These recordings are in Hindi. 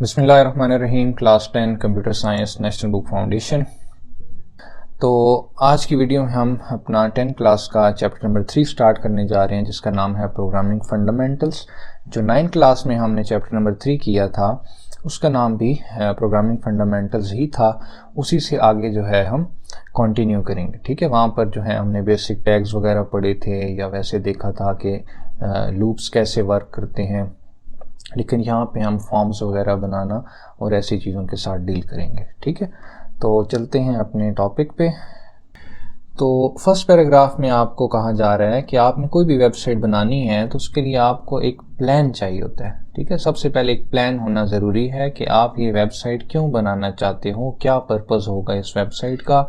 बिस्मिल्लाहिर्रहमानिर्रहीम। Class 10 computer science national book foundation. तो आज की वीडियो में हम अपना 10 क्लास का चैप्टर नंबर 3 स्टार्ट करने जा रहे हैं, जिसका नाम है प्रोग्रामिंग फंडामेंटल्स। जो 9 क्लास में हमने चैप्टर नंबर 3 किया था उसका नाम भी प्रोग्रामिंग फंडामेंटल्स ही था। उसी से आगे जो है हम कंटिन्यू करेंगे। ठीक है, वहाँ पर जो है हमने बेसिक टैग्स वगैरह पढ़े थे या वैसे देखा था कि लूप्स कैसे वर्क करते हैं, लेकिन यहाँ पे हम फॉर्म्स वगैरह बनाना और ऐसी चीज़ों के साथ डील करेंगे। ठीक है, तो चलते हैं अपने टॉपिक पे। तो फर्स्ट पैराग्राफ में आपको कहा जा रहा है कि आपने कोई भी वेबसाइट बनानी है तो उसके लिए आपको एक प्लान चाहिए होता है। ठीक है, सबसे पहले एक प्लान होना ज़रूरी है कि आप ये वेबसाइट क्यों बनाना चाहते हो, क्या पर्पज़ होगा इस वेबसाइट का,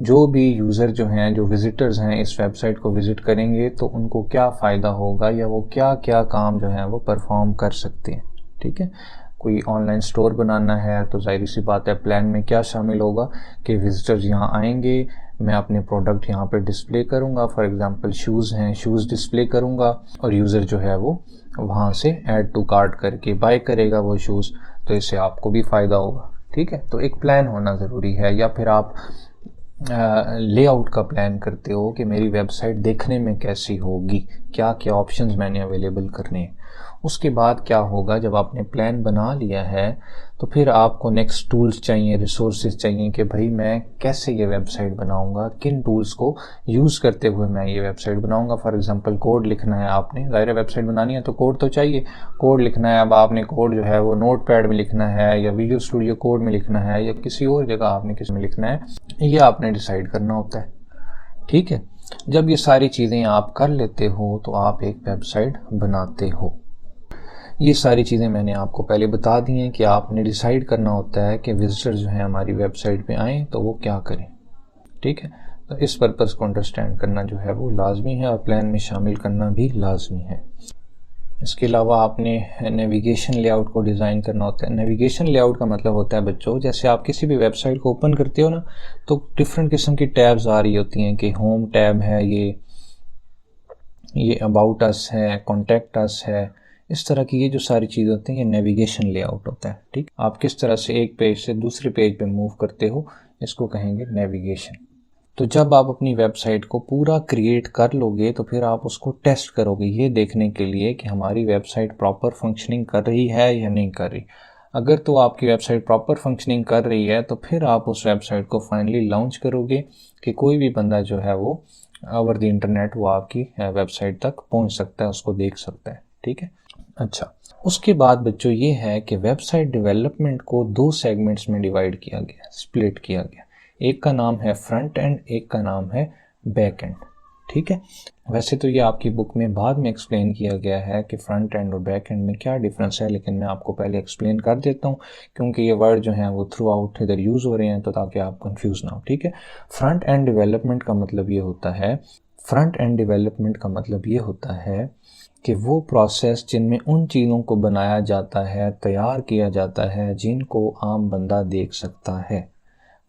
जो भी यूज़र जो हैं, जो विजिटर्स हैं इस वेबसाइट को विज़िट करेंगे तो उनको क्या फ़ायदा होगा या वो क्या क्या काम जो है वो परफॉर्म कर सकते हैं। ठीक है, कोई ऑनलाइन स्टोर बनाना है तो जाहिर सी बात है प्लान में क्या शामिल होगा कि विजिटर्स यहाँ आएंगे, मैं अपने प्रोडक्ट यहाँ पे डिस्प्ले करूँगा। फॉर एग्जांपल शूज़ हैं, शूज़ डिस्प्ले करूँगा और यूज़र जो है वो वहाँ से ऐड टू कार्ट करके बाय करेगा वो शूज़, तो इससे आपको भी फ़ायदा होगा। ठीक है, तो एक प्लान होना ज़रूरी है। या फिर आप लेआउट का प्लान करते हो कि मेरी वेबसाइट देखने में कैसी होगी, क्या क्या ऑप्शंस मैंने अवेलेबल करने हैं। उसके बाद क्या होगा, जब आपने प्लान बना लिया है तो फिर आपको नेक्स्ट टूल्स चाहिए, रिसोर्सेज चाहिए कि भाई मैं कैसे ये वेबसाइट बनाऊंगा, किन टूल्स को यूज़ करते हुए मैं ये वेबसाइट बनाऊंगा। फॉर एग्जांपल कोड लिखना है आपने, ज़ाहिर वेबसाइट बनानी है तो कोड तो चाहिए। कोड लिखना है, अब आपने कोड जो है वो नोट पैड में लिखना है या विजुअल स्टूडियो कोड में लिखना है या किसी और जगह आपने किसी में लिखना है, ये आपने डिसाइड करना होता है। ठीक है, जब ये सारी चीज़ें आप कर लेते हो तो आप एक वेबसाइट बनाते हो। ये सारी चीज़ें मैंने आपको पहले बता दी हैं कि आपने डिसाइड करना होता है कि विजिटर जो है हमारी वेबसाइट पे आएँ तो वो क्या करें। ठीक है, तो इस पर्पज़ को अंडरस्टैंड करना जो है वो लाजमी है और प्लान में शामिल करना भी लाजमी है। इसके अलावा आपने नेविगेशन लेआउट को डिज़ाइन करना होता है। नेविगेशन लेआउट का मतलब होता है बच्चों, जैसे आप किसी भी वेबसाइट को ओपन करते हो ना तो डिफरेंट किस्म की टैब्स आ रही होती हैं कि होम टैब है, ये अबाउट अस है, कॉन्टैक्ट अस है, इस तरह की ये जो सारी चीज़ें होती हैं ये नेविगेशन लेआउट होता है। ठीक, आप किस तरह से एक पेज से दूसरे पेज पे मूव करते हो, इसको कहेंगे नेविगेशन। तो जब आप अपनी वेबसाइट को पूरा क्रिएट कर लोगे तो फिर आप उसको टेस्ट करोगे ये देखने के लिए कि हमारी वेबसाइट प्रॉपर फंक्शनिंग कर रही है या नहीं कर रही। अगर तो आपकी वेबसाइट प्रॉपर फंक्शनिंग कर रही है तो फिर आप उस वेबसाइट को फाइनली लॉन्च करोगे कि कोई भी बंदा जो है वो ओवर द इंटरनेट वो आपकी वेबसाइट तक पहुंच सकता है, उसको देख सकता है। ठीक है, अच्छा, उसके बाद बच्चों ये है कि वेबसाइट डेवलपमेंट को 2 सेगमेंट्स में डिवाइड किया गया, स्प्लिट किया गया। एक का नाम है फ्रंट एंड, एक का नाम है बैक एंड। ठीक है, वैसे तो ये आपकी बुक में बाद में एक्सप्लेन किया गया है कि फ्रंट एंड और बैक एंड में क्या डिफरेंस है, लेकिन मैं आपको पहले एक्सप्लेन कर देता हूँ क्योंकि ये वर्ड जो हैं वो थ्रू आउट इधर यूज़ हो रहे हैं, तो ताकि आप कंफ्यूज ना हो। ठीक है, फ्रंट एंड डेवलपमेंट का मतलब ये होता है, फ्रंट एंड डेवलपमेंट का मतलब ये होता है कि वो प्रोसेस जिनमें उन चीज़ों को बनाया जाता है, तैयार किया जाता है जिनको आम बंदा देख सकता है।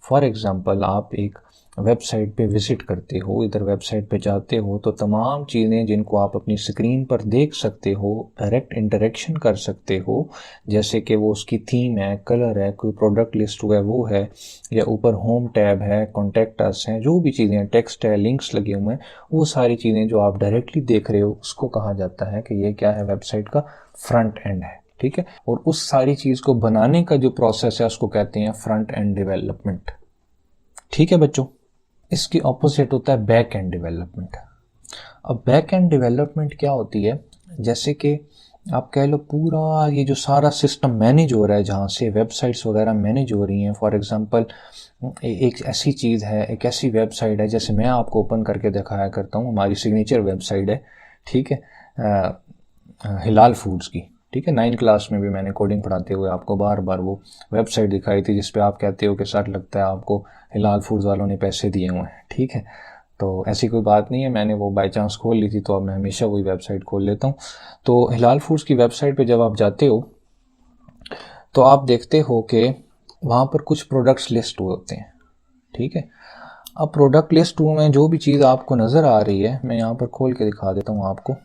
फॉर एग्ज़ाम्पल आप एक वेबसाइट पे विज़िट करते हो, इधर वेबसाइट पे जाते हो तो तमाम चीज़ें जिनको आप अपनी स्क्रीन पर देख सकते हो, डायरेक्ट इंटरेक्शन कर सकते हो, जैसे कि वो उसकी थीम है, कलर है, कोई प्रोडक्ट लिस्ट हुआ है वो है, या ऊपर होम टैब है, कॉन्टैक्ट अस हैं, जो भी चीज़ें हैं, टेक्स्ट है, लिंक्स लगे हुए हैं, वो सारी चीज़ें जो आप डायरेक्टली देख रहे हो उसको कहा जाता है कि ये क्या है, वेबसाइट का फ्रंट एंड है। ठीक है, और उस सारी चीज़ को बनाने का जो प्रोसेस है उसको कहते हैं फ्रंट एंड डेवलपमेंट। ठीक है बच्चों, इसकी ऑपोजिट होता है बैक एंड डेवलपमेंट। अब बैक एंड डेवलपमेंट क्या होती है, जैसे कि आप कह लो पूरा ये जो सारा सिस्टम मैनेज हो रहा है, जहाँ से वेबसाइट्स वगैरह मैनेज हो रही हैं। फॉर एग्जांपल एक ऐसी चीज़ है, एक ऐसी वेबसाइट है, जैसे मैं आपको ओपन करके दिखाया करता हूँ, हमारी सिग्नेचर वेबसाइट है। ठीक है, हिलाल फूड्स की। ठीक है, 9 क्लास में भी मैंने कोडिंग पढ़ाते हुए आपको बार बार वो वेबसाइट दिखाई थी जिस पे आप कहते हो कि सर लगता है आपको हिलाल फूड्स वालों ने पैसे दिए हुए हैं। ठीक है, तो ऐसी कोई बात नहीं है, मैंने वो बाय चांस खोल ली थी तो अब मैं हमेशा वही वेबसाइट खोल लेता हूँ। तो हिलाल फूड्स की वेबसाइट पे जब आप जाते हो तो आप देखते हो कि वहाँ पर कुछ प्रोडक्ट्स लिस्ट हुए होते हैं। ठीक है, अब प्रोडक्ट लिस्ट हुए में जो भी चीज़ आपको नज़र आ रही है, मैं यहाँ पर खोल के दिखा देता हूँ आपको।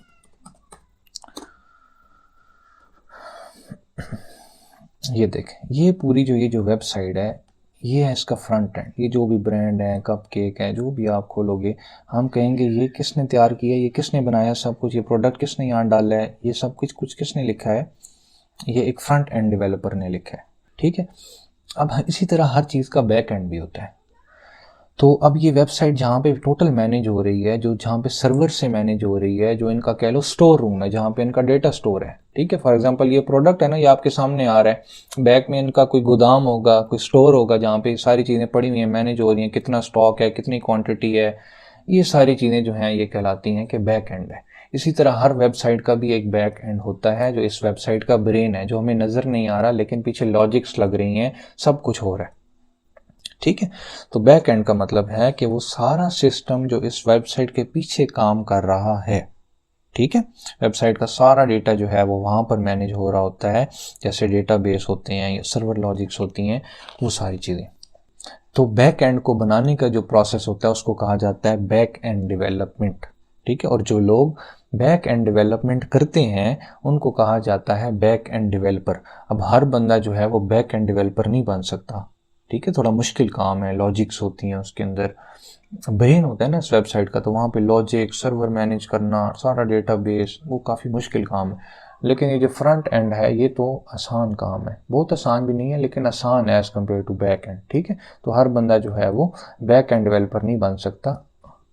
ये देखें, ये पूरी ये जो वेबसाइट है, ये है इसका फ्रंट एंड। ये जो भी ब्रांड है, कप केक है, जो भी आप खोलोगे, हम कहेंगे ये किसने तैयार किया, ये किसने बनाया सब कुछ, ये प्रोडक्ट किसने यहाँ डाला है, ये सब कुछ किसने लिखा है, ये एक फ्रंट एंड डेवलपर ने लिखा है, ठीक है। अब इसी तरह हर चीज़ का बैक एंड भी होता है। तो अब ये वेबसाइट जहाँ पे टोटल मैनेज हो रही है, जो जहाँ पे सर्वर से मैनेज हो रही है, जो इनका कह लो स्टोर रूम है, जहाँ पे इनका डेटा स्टोर है, ठीक है। फॉर एग्जांपल ये प्रोडक्ट है ना, ये आपके सामने आ रहा है, बैक में इनका कोई गोदाम होगा, कोई स्टोर होगा, जहाँ पे सारी चीज़ें पड़ी हुई हैं, मैनेज हो रही हैं, कितना स्टॉक है, कितनी क्वांटिटी है, ये सारी चीज़ें जो हैं ये कहलाती हैं कि बैक एंड है। इसी तरह हर वेबसाइट का भी एक बैक एंड होता है, जो इस वेबसाइट का ब्रेन है, जो हमें नज़र नहीं आ रहा लेकिन पीछे लॉजिक्स लग रही हैं, सब कुछ हो रहा है, ठीक है। तो बैक एंड का मतलब है कि वो सारा सिस्टम जो इस वेबसाइट के पीछे काम कर रहा है, ठीक है। वेबसाइट का सारा डेटा जो है वो वहाँ पर मैनेज हो रहा होता है, जैसे डेटाबेस होते हैं या सर्वर लॉजिक्स होती हैं, वो सारी चीज़ें। तो बैक एंड को बनाने का जो प्रोसेस होता है उसको कहा जाता है बैक एंड डेवलपमेंट, ठीक है। और जो लोग बैक एंड डेवलपमेंट करते हैं उनको कहा जाता है बैक एंड डेवलपर। अब हर बंदा जो है वो बैक एंड डेवलपर नहीं बन सकता, ठीक है, थोड़ा मुश्किल काम है, लॉजिक्स होती हैं उसके अंदर, ब्रेन होता है ना इस वेबसाइट का, तो वहाँ पे लॉजिक, सर्वर मैनेज करना, सारा डेटाबेस, वो काफ़ी मुश्किल काम है। लेकिन ये जो फ्रंट एंड है ये तो आसान काम है, बहुत आसान भी नहीं है लेकिन आसान है as compare to back end, ठीक है। तो हर बंदा जो है वो बैक एंड डेवलपर नहीं बन सकता।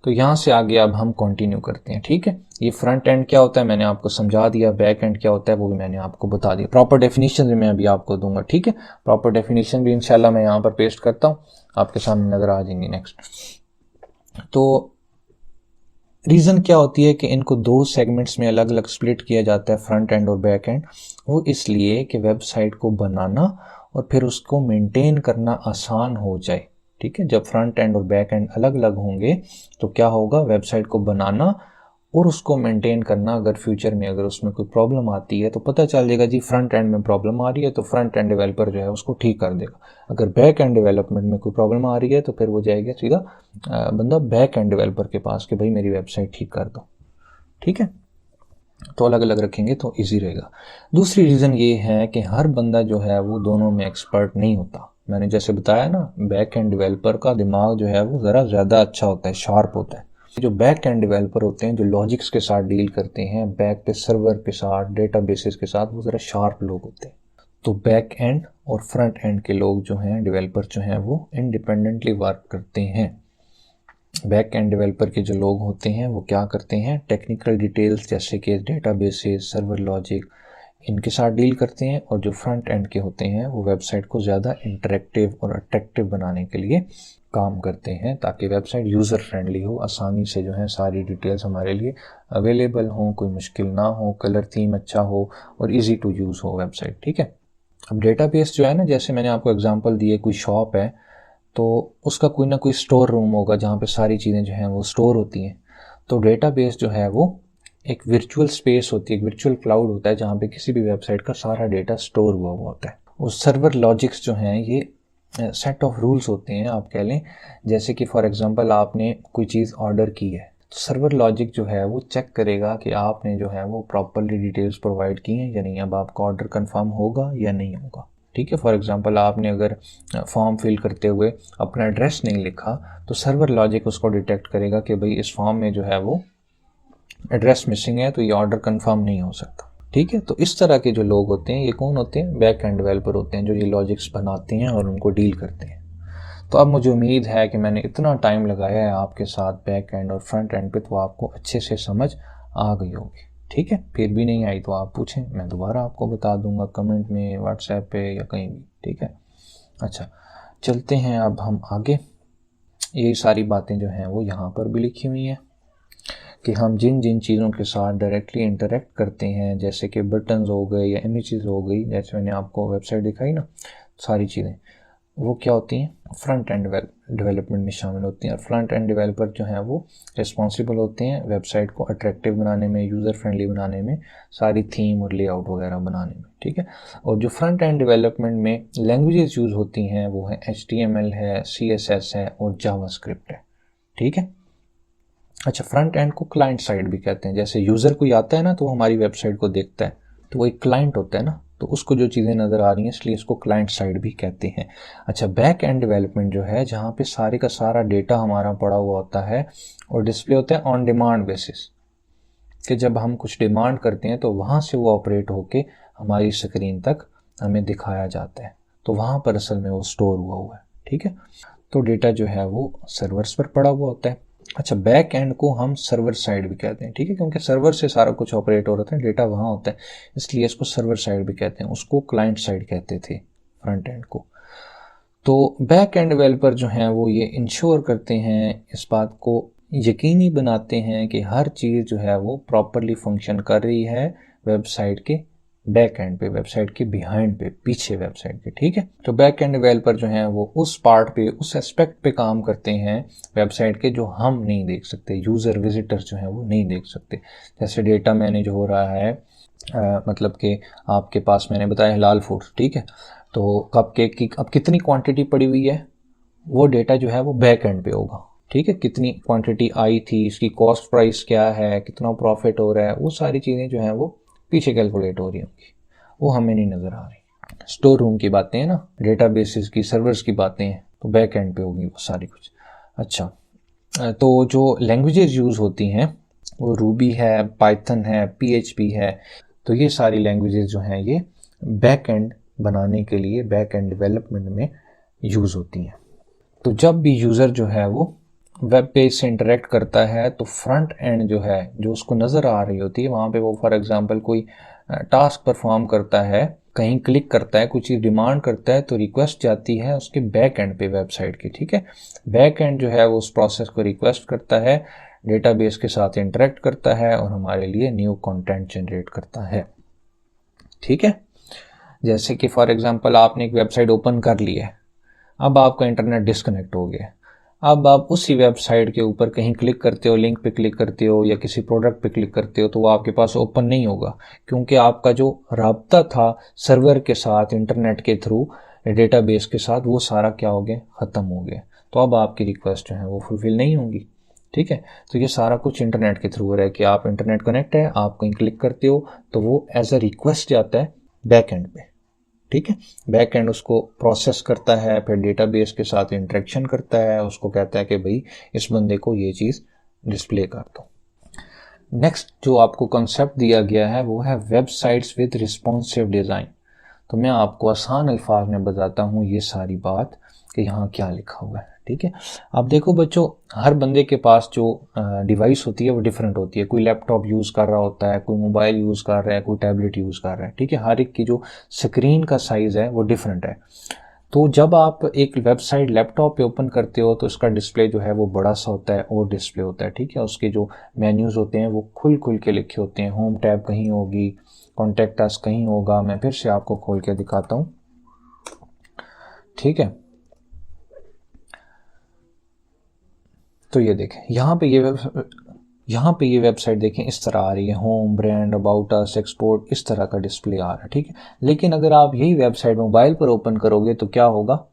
तो यहाँ से आगे अब हम कंटिन्यू करते हैं, ठीक है। ये फ्रंट एंड क्या होता है मैंने आपको समझा दिया, बैक एंड क्या होता है वो भी मैंने आपको बता दिया, प्रॉपर डेफिनेशन भी मैं अभी आपको दूंगा, ठीक है। प्रॉपर डेफिनेशन भी इंशाल्लाह मैं यहाँ पर पेस्ट करता हूँ, आपके सामने नज़र आ जाएंगी नेक्स्ट। तो रीज़न क्या होती है कि इनको दो सेगमेंट्स में अलग अलग स्प्लिट किया जाता है, फ्रंट एंड और बैक एंड, वो इसलिए कि वेबसाइट को बनाना और फिर उसको मेंटेन करना आसान हो जाए, ठीक है। जब फ्रंट एंड और बैक एंड अलग अलग होंगे तो क्या होगा, वेबसाइट को बनाना और उसको मेंटेन करना, अगर फ्यूचर में अगर उसमें कोई प्रॉब्लम आती है तो पता चल जाएगा जी फ्रंट एंड में प्रॉब्लम आ रही है, तो फ्रंट एंड डेवलपर जो है उसको ठीक कर देगा। अगर बैक एंड डेवलपमेंट में कोई प्रॉब्लम आ रही है तो फिर वो जाएगा सीधा बंदा बैक एंड डेवलपर के पास कि भाई मेरी वेबसाइट ठीक कर दो, ठीक है। तो अलग अलग रखेंगे तो ईजी रहेगा। दूसरी रीज़न ये है कि हर बंदा जो है वो दोनों में एक्सपर्ट नहीं होता। मैंने जैसे बताया ना, बैक एंड डेवलपर का दिमाग जो है वो ज़रा ज़्यादा अच्छा होता है, शार्प होता है। जो बैक एंड डेवलपर होते हैं, जो लॉजिक्स के साथ डील करते हैं, बैक पे सर्वर के साथ, डेटाबेसेस के साथ, वो ज़रा शार्प लोग होते हैं। तो बैक एंड और फ्रंट एंड के लोग जो हैं, डेवलपर जो हैं, वो इंडिपेंडेंटली वर्क करते हैं। बैक एंड डेवलपर के जो लोग होते हैं वो क्या करते हैं, टेक्निकल डिटेल्स जैसे कि डेटाबेसेस, सर्वर लॉजिक, इनके साथ डील करते हैं। और जो फ्रंट एंड के होते हैं वो वेबसाइट को ज़्यादा इंटरेक्टिव और अट्रैक्टिव बनाने के लिए काम करते हैं, ताकि वेबसाइट यूज़र फ्रेंडली हो, आसानी से जो है सारी डिटेल्स हमारे लिए अवेलेबल हों, कोई मुश्किल ना हो, कलर थीम अच्छा हो और इजी टू यूज़ हो वेबसाइट, ठीक है। अब डेटाबेस जो है ना, जैसे मैंने आपको एग्जांपल दिए, कोई शॉप है तो उसका कोई ना कोई स्टोर रूम होगा जहाँ पे सारी चीज़ें जो हैं वो स्टोर होती हैं। तो डेटाबेस जो है वो एक वर्चुअल स्पेस होती है, एक वर्चुअल क्लाउड होता है, जहाँ पे किसी भी वेबसाइट का सारा डेटा स्टोर हुआ हुआ होता है। और सर्वर लॉजिक्स जो हैं ये सेट ऑफ रूल्स होते हैं, आप कह लें। जैसे कि फॉर एग्जांपल आपने कोई चीज़ ऑर्डर की है, तो सर्वर लॉजिक जो है वो चेक करेगा कि आपने जो है वो प्रॉपरली डिटेल्स प्रोवाइड की हैं या नहीं, अब आपका ऑर्डर कंफर्म होगा या नहीं होगा, ठीक है। फॉर एग्जांपल आपने अगर फॉर्म फिल करते हुए अपना एड्रेस नहीं लिखा, तो सर्वर लॉजिक उसको डिटेक्ट करेगा कि भाई इस फॉर्म में जो है वो एड्रेस मिसिंग है, तो ये ऑर्डर कंफर्म नहीं हो सकता, ठीक है। तो इस तरह के जो लोग होते हैं ये कौन होते हैं, बैक एंड डेवलपर होते हैं, जो ये लॉजिक्स बनाते हैं और उनको डील करते हैं। तो अब मुझे उम्मीद है कि मैंने इतना टाइम लगाया है आपके साथ बैक एंड और फ्रंट एंड पे, तो आपको अच्छे से समझ आ गई होगी, ठीक है। फिर भी नहीं आई तो आप पूछें, मैं दोबारा आपको बता दूंगा कमेंट में, व्हाट्सएप पे या कहीं भी, ठीक है। अच्छा, चलते हैं अब हम आगे। ये सारी बातें जो हैं वो यहाँ पर भी लिखी हुई हैं कि हम जिन जिन चीज़ों के साथ डायरेक्टली इंटरेक्ट करते हैं, जैसे कि बटन्स हो गए या इमेजेस हो गई, जैसे मैंने आपको वेबसाइट दिखाई ना, सारी चीज़ें वो क्या होती हैं, फ्रंट एंड डेवलपमेंट में शामिल होती हैं। और फ्रंट एंड डेवलपर जो हैं वो रिस्पॉन्सिबल होते हैं वेबसाइट को अट्रैक्टिव बनाने में, यूज़र फ्रेंडली बनाने में, सारी थीम और लेआउट वगैरह बनाने में, ठीक है। और जो फ्रंट एंड डेवलपमेंट में लैंग्वेजेस यूज़ होती हैं वो है HTML है, CSS है और जावास्क्रिप्ट है, ठीक है। अच्छा, फ्रंट एंड को क्लाइंट साइड भी कहते हैं। जैसे यूज़र कोई आता है ना तो हमारी वेबसाइट को देखता है, तो वो एक क्लाइंट होता है ना, तो उसको जो चीज़ें नज़र आ रही हैं इसलिए इसको क्लाइंट साइड भी कहते हैं। अच्छा, बैक एंड डेवलपमेंट जो है जहाँ पे सारे का सारा डेटा हमारा पड़ा हुआ होता है और डिस्प्ले होता है ऑन डिमांड बेसिस, कि जब हम कुछ डिमांड करते हैं तो वहाँ से वो ऑपरेट होके हमारी स्क्रीन तक हमें दिखाया जाता है, तो वहाँ पर असल में वो स्टोर हुआ है। ठीक है, तो डेटा जो है वो सर्वर्स पर पड़ा हुआ होता है। अच्छा, बैक एंड को हम सर्वर साइड भी कहते हैं। ठीक है, क्योंकि सर्वर से सारा कुछ ऑपरेट हो रहा है, डेटा वहाँ होता है, इसलिए इसको सर्वर साइड भी कहते हैं। उसको क्लाइंट साइड कहते थे फ्रंट एंड को। तो बैक एंड डेवलपर जो हैं वो ये इंश्योर करते हैं, इस बात को यकीनी बनाते हैं कि हर चीज़ जो है वो प्रॉपरली फंक्शन कर रही है वेबसाइट के बैक एंड पे, वेबसाइट के बिहाइंड पे, पीछे वेबसाइट के। ठीक है, तो बैक एंड डेवलपर जो हैं वो उस पार्ट पे, उस एस्पेक्ट पे काम करते हैं वेबसाइट के जो हम नहीं देख सकते, यूज़र विजिटर्स जो हैं वो नहीं देख सकते। जैसे डेटा मैनेज हो रहा है, मतलब कि आपके पास मैंने बताया हलाल फूड, ठीक है, तो कप केक की अब कितनी क्वांटिटी पड़ी हुई है वो डेटा जो है वो बैक एंड पे होगा। ठीक है, कितनी क्वांटिटी आई थी, इसकी कॉस्ट प्राइस क्या है, कितना प्रॉफिट हो रहा है, वो सारी चीज़ें जो हैं वो पीछे कैलकुलेट हो रही होंगी, वो हमें नहीं नज़र आ रही। स्टोर रूम की बातें हैं ना, डेटा बेसिस की, सर्वर्स की बातें हैं, तो बैक एंड पे होगी वो सारी कुछ। अच्छा, तो जो लैंग्वेजेस यूज़ होती हैं वो रूबी है, पाइथन है, PHP है, तो ये सारी लैंग्वेजेस जो हैं ये बैक एंड बनाने के लिए, बैक एंड डेवलपमेंट में यूज़ होती हैं। तो जब भी यूज़र जो है वो वेब पेज से इंटरेक्ट करता है तो फ्रंट एंड जो है, जो उसको नज़र आ रही होती है वहाँ पे, वो फॉर एग्जांपल कोई टास्क परफॉर्म करता है, कहीं क्लिक करता है, कुछ चीज़ डिमांड करता है, तो रिक्वेस्ट जाती है उसके बैक एंड पे वेबसाइट की। ठीक है, बैक एंड जो है वो उस प्रोसेस को रिक्वेस्ट करता है, डेटाबेस के साथ इंटरेक्ट करता है और हमारे लिए न्यू कंटेंट जनरेट करता है। ठीक है, जैसे कि फॉर एग्जांपल आपने एक वेबसाइट ओपन कर ली है, अब आपका इंटरनेट डिस्कनेक्ट हो गया, अब आप उसी वेबसाइट के ऊपर कहीं क्लिक करते हो, लिंक पे क्लिक करते हो या किसी प्रोडक्ट पे क्लिक करते हो, तो वो आपके पास ओपन नहीं होगा, क्योंकि आपका जो राब्ता था सर्वर के साथ, इंटरनेट के थ्रू, डेटाबेस के साथ, वो सारा क्या हो गया, ख़त्म हो गया। तो अब आपकी रिक्वेस्ट जो है वो फुलफिल नहीं होंगी। ठीक है, तो ये सारा कुछ इंटरनेट के थ्रू हो रहा है कि आप इंटरनेट कनेक्ट है, आप कहीं क्लिक करते हो तो वो एज अ रिक्वेस्ट जाता है बैक एंड पे। ठीक है, बैक एंड उसको प्रोसेस करता है, फिर डेटाबेस के साथ इंटरेक्शन करता है, उसको कहता है कि भाई इस बंदे को ये चीज़ डिस्प्ले कर दो। नेक्स्ट जो आपको कॉन्सेप्ट दिया गया है वो है वेबसाइट्स विद रिस्पॉन्सिव डिज़ाइन। तो मैं आपको आसान अल्फाज में बताता हूँ ये सारी बात कि यहाँ क्या लिखा हुआ है। ठीक है, अब देखो बच्चों, हर बंदे के पास जो डिवाइस होती है वो डिफरेंट होती है। कोई लैपटॉप यूज़ कर रहा होता है, कोई मोबाइल यूज़ कर रहा है, कोई टैबलेट यूज़ कर रहा है। ठीक है, हर एक की जो स्क्रीन का साइज़ है वो डिफरेंट है। तो जब आप एक वेबसाइट लैपटॉप पे ओपन करते हो तो इसका डिस्प्ले जो है वो बड़ा सा होता है और डिस्प्ले होता है। ठीक है, उसके जो मेन्यूज़ होते हैं वो खुल खुल के लिखे होते हैं, होम टैब कहीं होगी, कॉन्टैक्ट अस कहीं होगा। मैं फिर से आपको खोल के दिखाता हूँ। ठीक है, तो ये देखें, यहाँ पे ये वेबसाइट देखें इस तरह आ रही है, home, brand, about us, export, इस तरह का डिस्प्ले आ रहा है। ठीक है, लेकिन अगर आप यही वेबसाइट मोबाइल पर ओपन करोगे तो क्या होगा,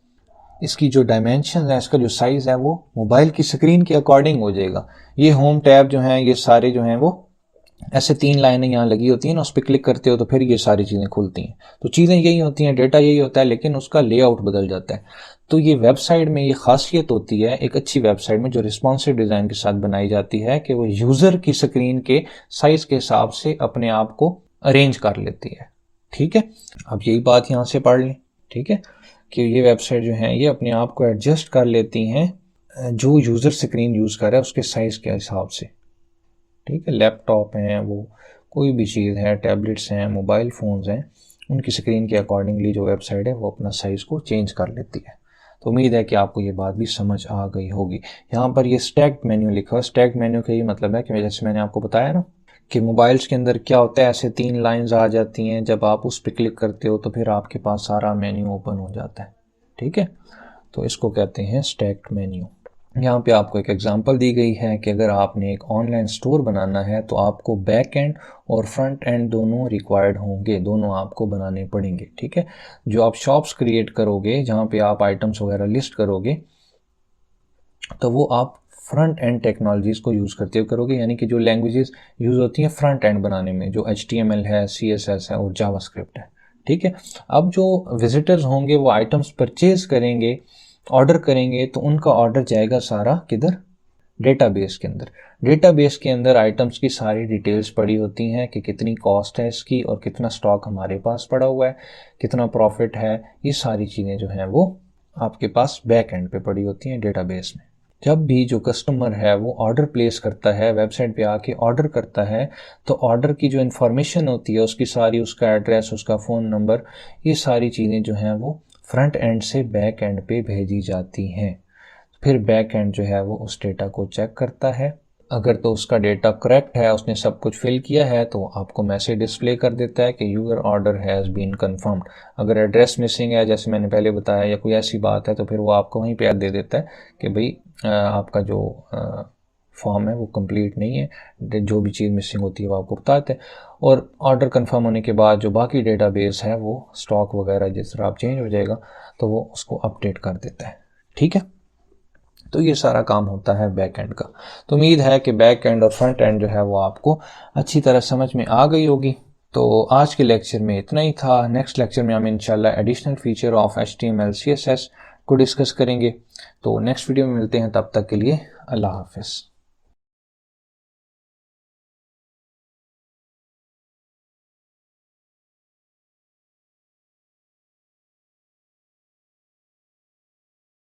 इसकी जो डायमेंशन है, इसका जो साइज़ है वो मोबाइल की स्क्रीन के अकॉर्डिंग हो जाएगा। ये होम टैब जो हैं ये सारे जो हैं वो ऐसे 3 लाइनें यहाँ लगी होती हैं ना, उस पर क्लिक करते हो तो फिर ये सारी चीज़ें खुलती हैं। तो चीज़ें यही होती हैं, डेटा यही होता है, लेकिन उसका लेआउट बदल जाता है। तो ये वेबसाइट में ये खासियत होती है एक अच्छी वेबसाइट में जो रिस्पॉन्सिव डिज़ाइन के साथ बनाई जाती है कि वो यूज़र की स्क्रीन के साइज़ के हिसाब से अपने आप को अरेंज कर लेती है। ठीक है, अब यही बात यहाँ से पढ़ लें। ठीक है, कि ये वेबसाइट जो है ये अपने आप को एडजस्ट कर लेती हैं जो यूज़र स्क्रीन यूज़ कर रहा है उसके साइज़ के हिसाब से। ठीक है, लैपटॉप हैं, वो कोई भी चीज़ है, टैबलेट्स हैं, मोबाइल फ़ोन्स हैं, उनकी स्क्रीन के अकॉर्डिंगली जो वेबसाइट है वो अपना साइज़ को चेंज कर लेती है। तो उम्मीद है कि आपको ये बात भी समझ आ गई होगी। यहाँ पर ये स्टैक्ड मेन्यू लिखा है। स्टैक्ड मेन्यू का ये मतलब है कि जैसे मैंने आपको बताया ना कि मोबाइल्स के अंदर क्या होता है, ऐसे 3 लाइंस आ जाती हैं, जब आप उस पर क्लिक करते हो तो फिर आपके पास सारा मेन्यू ओपन हो जाता है। ठीक है, तो इसको कहते हैं स्टैक्ड मेन्यू। यहाँ पे आपको एक एग्जांपल दी गई है कि अगर आपने एक ऑनलाइन स्टोर बनाना है तो आपको बैक एंड और फ्रंट एंड दोनों रिक्वायर्ड होंगे, दोनों आपको बनाने पड़ेंगे। ठीक है, जो आप शॉप्स क्रिएट करोगे जहाँ पे आप आइटम्स वगैरह लिस्ट करोगे तो वो आप फ्रंट एंड टेक्नोलॉजीज़ को यूज़ करते हुए करोगे, यानी कि जो लैंग्वेजेस यूज़ होती हैं फ्रंट एंड बनाने में, जो HTML है, CSS है और जावास्क्रिप्ट है। ठीक है। अब जो विजिटर्स होंगे वो आइटम्स परचेज करेंगे, ऑर्डर करेंगे, तो उनका ऑर्डर जाएगा सारा किधर, डेटाबेस के अंदर। डेटाबेस के अंदर आइटम्स की सारी डिटेल्स पड़ी होती हैं कि कितनी कॉस्ट है इसकी और कितना स्टॉक हमारे पास पड़ा हुआ है, कितना प्रॉफिट है, ये सारी चीज़ें जो हैं वो आपके पास बैक एंड पे पड़ी होती हैं डेटाबेस में। जब भी जो कस्टमर है वो ऑर्डर प्लेस करता है, वेबसाइट पे आके ऑर्डर करता है, तो ऑर्डर की जो इन्फॉर्मेशन होती है उसकी सारी, उसका एड्रेस, उसका फ़ोन नंबर, ये सारी चीज़ें जो हैं वो फ्रंट एंड से बैक एंड पे भेजी जाती हैं। फिर बैक एंड जो है वो उस डेटा को चेक करता है, अगर तो उसका डेटा करेक्ट है, उसने सब कुछ फिल किया है, तो आपको मैसेज डिस्प्ले कर देता है कि your order has been confirmed. अगर एड्रेस मिसिंग है, जैसे मैंने पहले बताया, या कोई ऐसी बात है, तो फिर वो आपको वहीं पे दे देता है कि भाई आपका जो फॉर्म है वो कंप्लीट नहीं है, जो भी चीज़ मिसिंग होती है वो आपको बताते हैं। और ऑर्डर कंफर्म होने के बाद जो बाकी डेटाबेस है वो स्टॉक वगैरह जिस तरह आप चेंज हो जाएगा तो वो उसको अपडेट कर देता है। ठीक है, तो ये सारा काम होता है बैक एंड का। तो उम्मीद है कि बैक एंड और फ्रंट एंड जो है वो आपको अच्छी तरह समझ में आ गई होगी। तो आज के लेक्चर में इतना ही था। नेक्स्ट लेक्चर में हम इंशाल्लाह additional feature of HTML CSS को डिस्कस करेंगे। तो नेक्स्ट वीडियो में मिलते हैं, तब तक के लिए अल्लाह हाफिज़।